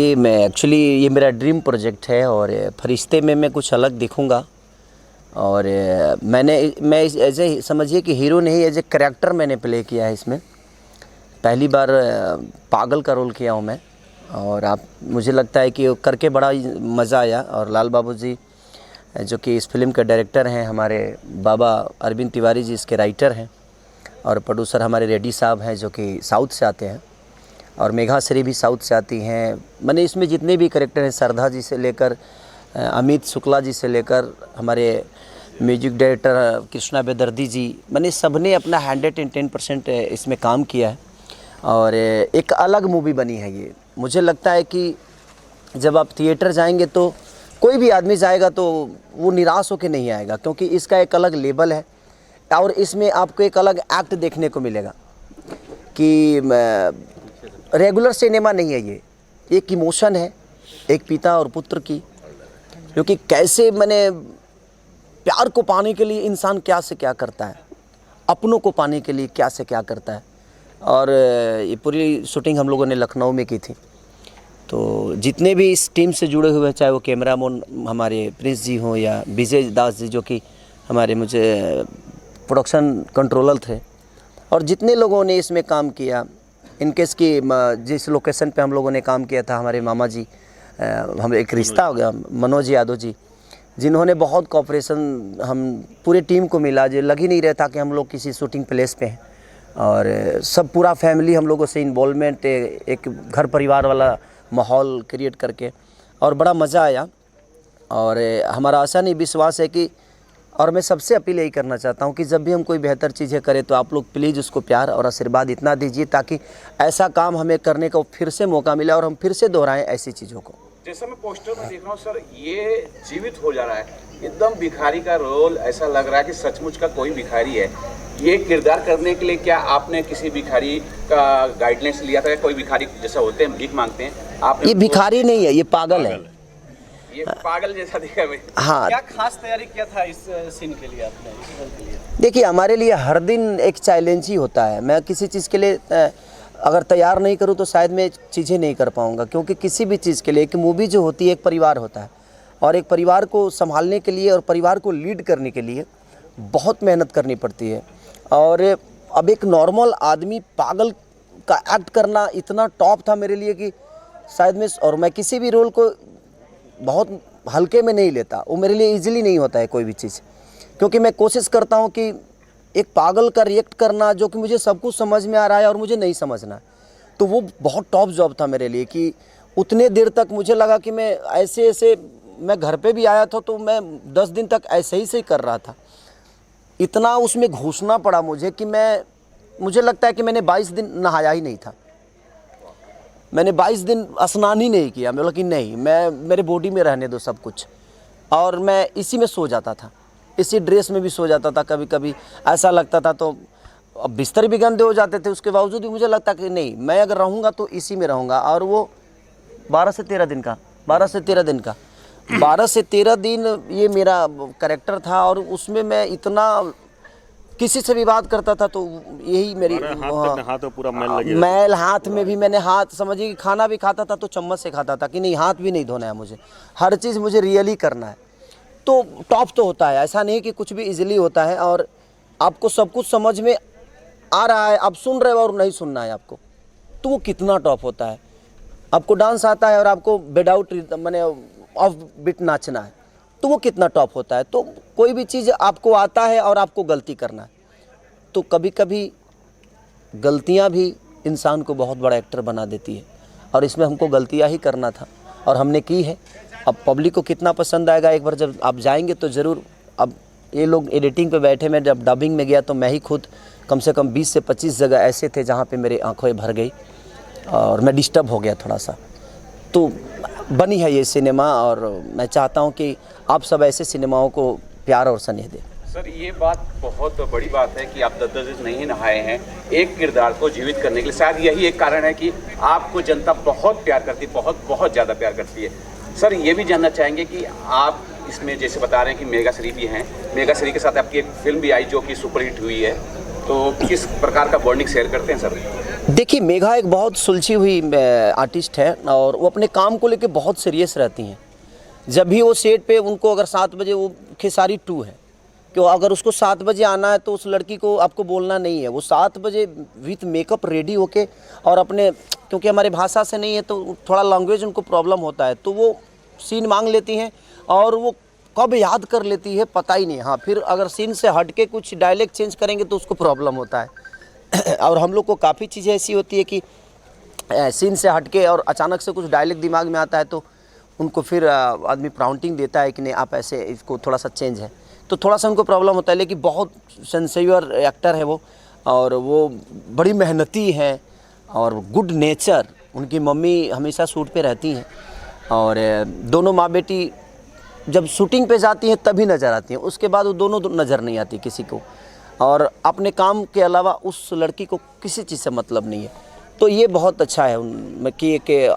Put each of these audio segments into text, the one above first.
देखिए, मैं एक्चुअली ये मेरा ड्रीम प्रोजेक्ट है और फरिश्ते में मैं कुछ अलग दिखूँगा। और मैं एज ए समझिए कि हीरो नहीं, एज ए करैक्टर मैंने प्ले किया है इसमें। पहली बार पागल का रोल किया हूँ मैं। और आप मुझे लगता है कि करके बड़ा मज़ा आया। और लाल बाबू जी जो कि इस फिल्म के डायरेक्टर हैं, हमारे बाबा अरविंद तिवारी जी इसके राइटर हैं, और प्रोड्यूसर हमारे रेड्डी साहब हैं जो कि साउथ से आते हैं, और मेघा श्री भी साउथ से आती हैं। मैंने इसमें जितने भी कैरेक्टर हैं, श्रद्धा जी से लेकर अमित शुक्ला जी से लेकर हमारे म्यूजिक डायरेक्टर कृष्णा बेदर्दी जी, मैंने सबने अपना 110% इसमें काम किया है। और एक अलग मूवी बनी है ये। मुझे लगता है कि जब आप थिएटर जाएंगे तो कोई भी आदमी जाएगा तो वो निराश होकर नहीं आएगा, क्योंकि इसका एक अलग लेवल है और इसमें आपको एक अलग एक्ट देखने को मिलेगा कि रेगुलर सिनेमा नहीं है ये। एक इमोशन है एक पिता और पुत्र की, क्योंकि कैसे मैंने प्यार को पाने के लिए इंसान क्या से क्या करता है, अपनों को पाने के लिए क्या से क्या करता है। और ये पूरी शूटिंग हम लोगों ने लखनऊ में की थी। तो जितने भी इस टीम से जुड़े हुए हैं, चाहे वो कैमरामैन हमारे प्रिंस जी हों या विजय दास जी जो कि हमारे मुझे प्रोडक्शन कंट्रोलर थे, और जितने लोगों ने इसमें काम किया, इनकेस की जिस लोकेशन पे हम लोगों ने काम किया था, हमारे मामा जी, हम एक रिश्ता हो गया, मनोज यादव जी, जिन्होंने बहुत कोऑपरेशन हम पूरी टीम को मिला। जो लग ही नहीं रहा था कि हम लोग किसी शूटिंग प्लेस पे हैं, और सब पूरा फैमिली हम लोगों से इन्वॉल्वमेंट, एक घर परिवार वाला माहौल क्रिएट करके, और बड़ा मज़ा आया। और हमारा आशा नहीं विश्वास है कि, और मैं सबसे अपील यही करना चाहता हूं कि जब भी हम कोई बेहतर चीज़ें करें तो आप लोग प्लीज़ उसको प्यार और आशीर्वाद इतना दीजिए ताकि ऐसा काम हमें करने का फिर से मौका मिले और हम फिर से दोहराएं ऐसी चीज़ों को। जैसा मैं पोस्टर में देख रहा हूँ सर, ये जीवित हो जा रहा है, एकदम भिखारी का रोल ऐसा लग रहा है कि सचमुच का कोई भिखारी है। ये किरदार करने के लिए क्या आपने किसी भिखारी का गाइडलाइंस लिया था? कोई भिखारी जैसा होते हैं, भीख मांगते हैं, आपने? ये भिखारी नहीं है, ये पागल है। ये पागल जैसा दिखा है। हाँ, क्या खास तैयारी किया था इस सीन के लिए आपने, इस रोल के लिए? देखिए, हमारे लिए हर दिन एक चैलेंज ही होता है। मैं किसी चीज़ के लिए अगर तैयार नहीं करूं तो शायद मैं चीज़ें नहीं कर पाऊंगा, क्योंकि किसी भी चीज़ के लिए एक मूवी जो होती है, एक परिवार होता है, और एक परिवार को संभालने के लिए और परिवार को लीड करने के लिए बहुत मेहनत करनी पड़ती है। और अब एक नॉर्मल आदमी पागल का एक्ट करना इतना टॉप था मेरे लिए कि शायद मैं किसी भी रोल को बहुत हल्के में नहीं लेता। वो मेरे लिए इजीली नहीं होता है कोई भी चीज़, क्योंकि मैं कोशिश करता हूँ कि एक पागल का रिएक्ट करना जो कि मुझे सब कुछ समझ में आ रहा है और मुझे नहीं समझना, तो वो बहुत टॉप जॉब था मेरे लिए। कि उतने देर तक मुझे लगा कि मैं ऐसे मैं घर पे भी आया था तो मैं 10 दिन तक ऐसे ही कर रहा था। इतना उसमें घुसना पड़ा मुझे कि मुझे लगता है कि मैंने 22 दिन नहाया ही नहीं था। मैंने 22 दिन स्नान ही नहीं किया। मैं बोला कि नहीं, मेरे बॉडी में रहने दो सब कुछ। और मैं इसी में सो जाता था, इसी ड्रेस में भी सो जाता था। कभी कभी ऐसा लगता था, तो अब बिस्तर भी गंदे हो जाते थे, उसके बावजूद भी मुझे लगता कि नहीं, मैं अगर रहूँगा तो इसी में रहूँगा। और वो 12 से 13 दिन का 12 से 13 दिन ये मेरा कैरेक्टर था। और उसमें मैं इतना किसी से भी बात करता था तो यही मेरी हाथ में पूरा मैल हाथ में भी, मैंने हाथ समझिए कि खाना भी खाता था तो चम्मच से खाता था कि नहीं, हाथ भी नहीं धोना है मुझे, हर चीज़ मुझे रियली करना है। तो टॉप तो होता है, ऐसा नहीं कि कुछ भी इजीली होता है। और आपको सब कुछ समझ में आ रहा है, आप सुन रहे हो और नहीं सुनना है आपको, तो वो कितना टॉप होता है। आपको डांस आता है और आपको विदाउट मैंने ऑफ बीट नाचना है, तो वो कितना टॉप होता है। तो कोई भी चीज़ आपको आता है और आपको गलती करना है, तो कभी कभी गलतियां भी इंसान को बहुत बड़ा एक्टर बना देती है। और इसमें हमको गलतियां ही करना था और हमने की है। अब पब्लिक को कितना पसंद आएगा, एक बार जब आप जाएंगे तो ज़रूर। अब ये लोग एडिटिंग पे बैठे, मैं जब डबिंग में गया तो मैं ही खुद कम से कम 20 से 25 जगह ऐसे थे जहाँ पे मेरी आंखें भर गई और मैं डिस्टर्ब हो गया थोड़ा सा। तो बनी है ये सिनेमा, और मैं चाहता हूँ कि आप सब ऐसे सिनेमाओं को प्यार और स्नेह दें। सर, ये बात बहुत बड़ी बात है कि आप 10 दिन नहीं नहाए हैं एक किरदार को जीवित करने के लिए। शायद यही एक कारण है कि आपको जनता बहुत प्यार करती है, बहुत ज़्यादा प्यार करती है। सर, ये भी जानना चाहेंगे कि आप इसमें जैसे बता रहे हैं कि मेघा श्री भी हैं, मेघा श्री के साथ आपकी एक फिल्म भी आई जो कि सुपरहिट हुई है, तो किस प्रकार का बॉन्डिंग शेयर करते हैं सर? देखिए, मेघा एक बहुत सुलझी हुई आर्टिस्ट है और वो अपने काम को लेके बहुत सीरियस रहती हैं। जब भी वो सेट पे उनको अगर 7 बजे वो खेसारी 2 है कि अगर उसको 7 बजे आना है तो उस लड़की को आपको बोलना नहीं है, वो 7 बजे विथ मेकअप रेडी होके और अपने, क्योंकि हमारे भाषा से नहीं है तो थोड़ा लैंग्वेज उनको प्रॉब्लम होता है, तो वो सीन मांग लेती हैं और वो कब याद कर लेती है पता ही नहीं। हाँ, फिर अगर सीन से हट के कुछ डायलेक्ट चेंज करेंगे तो उसको प्रॉब्लम होता है और हम लोग को काफ़ी चीज़ें ऐसी होती है कि सीन से हट के और अचानक से कुछ डायलेक्ट दिमाग में आता है तो उनको फिर आदमी प्राउंटिंग देता है कि नहीं आप ऐसे, इसको थोड़ा सा चेंज है, तो थोड़ा सा उनको प्रॉब्लम होता है। लेकिन बहुत सिंसियर एक्टर है वो और वो बड़ी मेहनती हैं और गुड नेचर। उनकी मम्मी हमेशा शूट पे रहती हैं और दोनों माँ बेटी जब शूटिंग पे जाती हैं तभी नज़र आती हैं, उसके बाद वो दोनों नज़र नहीं आती किसी को, और अपने काम के अलावा उस लड़की को किसी चीज़ से मतलब नहीं है। तो ये बहुत अच्छा है उनमें कि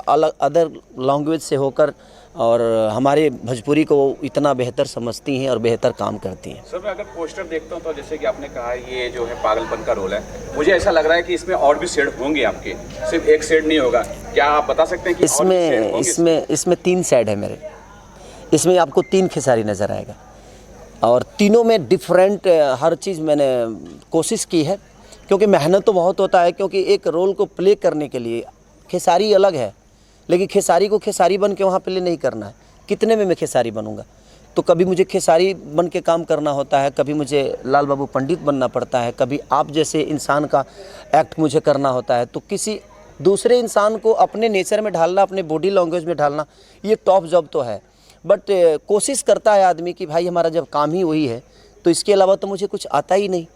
अलग अदर लैंग्वेज से होकर और हमारे भोजपुरी को इतना बेहतर समझती हैं और बेहतर काम करती हैं। सर, मैं अगर पोस्टर देखता हूँ तो जैसे कि आपने कहा ये जो है पागलपन का रोल है, मुझे ऐसा लग रहा है कि इसमें और भी शेड होंगे आपके, सिर्फ एक शेड नहीं होगा। क्या आप बता सकते हैं कि और भी शेड होंगे? इसमें 3 शेड है मेरे। इसमें आपको 3 खेसारी नज़र आएगा और तीनों में डिफरेंट हर चीज़ मैंने कोशिश की है, क्योंकि मेहनत तो बहुत होता है, क्योंकि एक रोल को प्ले करने के लिए खेसारी अलग है, लेकिन खेसारी को खेसारी बन के वहाँ प्ले नहीं करना है। कितने में मैं खेसारी बनूंगा, तो कभी मुझे खेसारी बन के काम करना होता है, कभी मुझे लाल बाबू पंडित बनना पड़ता है, कभी आप जैसे इंसान का एक्ट मुझे करना होता है, तो किसी दूसरे इंसान को अपने नेचर में ढालना, अपने बॉडी लैंग्वेज में ढालना, ये टॉप जॉब तो है। बट कोशिश करता है आदमी कि भाई हमारा जब काम ही वही है तो इसके अलावा तो मुझे कुछ आता ही नहीं,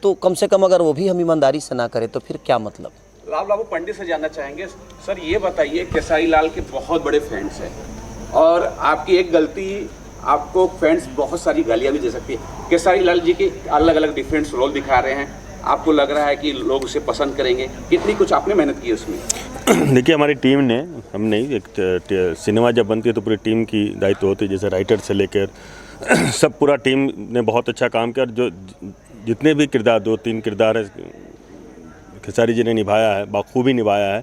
तो कम से कम अगर वो भी हम ईमानदारी से ना करें तो फिर क्या मतलब। लाल बाबू पंडित से जानना चाहेंगे, सर ये बताइए, खेसारी लाल के बहुत बड़े फैंस हैं और आपकी एक गलती आपको फैंस बहुत सारी गालियाँ भी दे सकती है। खेसारी लाल जी के अलग अलग डिफरेंट रोल दिखा रहे हैं, आपको लग रहा है कि लोग उसे पसंद करेंगे, कितनी कुछ आपने मेहनत की उसमें? देखिए, हमारी टीम ने, हम नहीं, एक सिनेमा जब बनती है तो पूरी टीम की दायित्व होती है, जैसे राइटर से लेकर सब पूरा टीम ने बहुत अच्छा काम किया। और जो जितने भी किरदार, 2-3 किरदार खेसारी जी ने निभाया है, बखूबी निभाया है,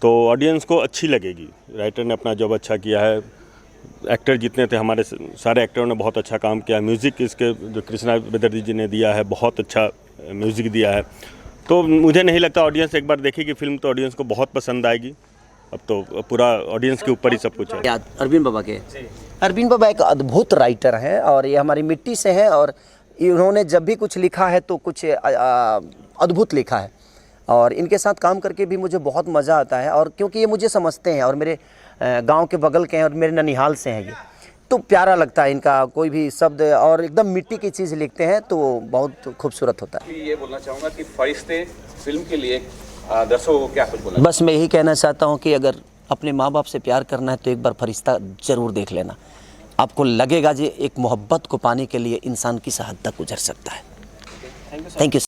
तो ऑडियंस को अच्छी लगेगी। राइटर ने अपना जॉब अच्छा किया है, एक्टर जितने थे हमारे सारे एक्टरों ने बहुत अच्छा काम किया। म्यूज़िक इसके जो कृष्णा बेदर्जी जी ने दिया है, बहुत अच्छा म्यूज़िक दिया है। तो मुझे नहीं लगता ऑडियंस एक बार देखेगी फिल्म तो ऑडियंस को बहुत पसंद आएगी। अब तो पूरा ऑडियंस के ऊपर ही सब कुछ है। याद अरविंद बाबा के, अरविंद बाबा एक अद्भुत राइटर हैं और ये हमारी मिट्टी से हैं और इन्होंने जब भी कुछ लिखा है तो कुछ अद्भुत लिखा है और इनके साथ काम करके भी मुझे बहुत मज़ा आता है। और क्योंकि ये मुझे समझते हैं और मेरे गांव के बगल के हैं और मेरे ननिहाल से हैं ये, तो प्यारा लगता है इनका कोई भी शब्द और एकदम मिट्टी की चीज़ लिखते हैं तो बहुत खूबसूरत होता है। ये बोलना चाहूँगा कि फरिश्ते फिल्म के लिए दर्शकों को क्या कुछ बोला? बस मैं यही कहना चाहता हूँ कि अगर अपने माँ बाप से प्यार करना है तो एक बार फरिश्ता ज़रूर देख लेना, आपको लगेगा जी एक मोहब्बत को पाने के लिए इंसान किस हद तक गुजर सकता है। Thank you.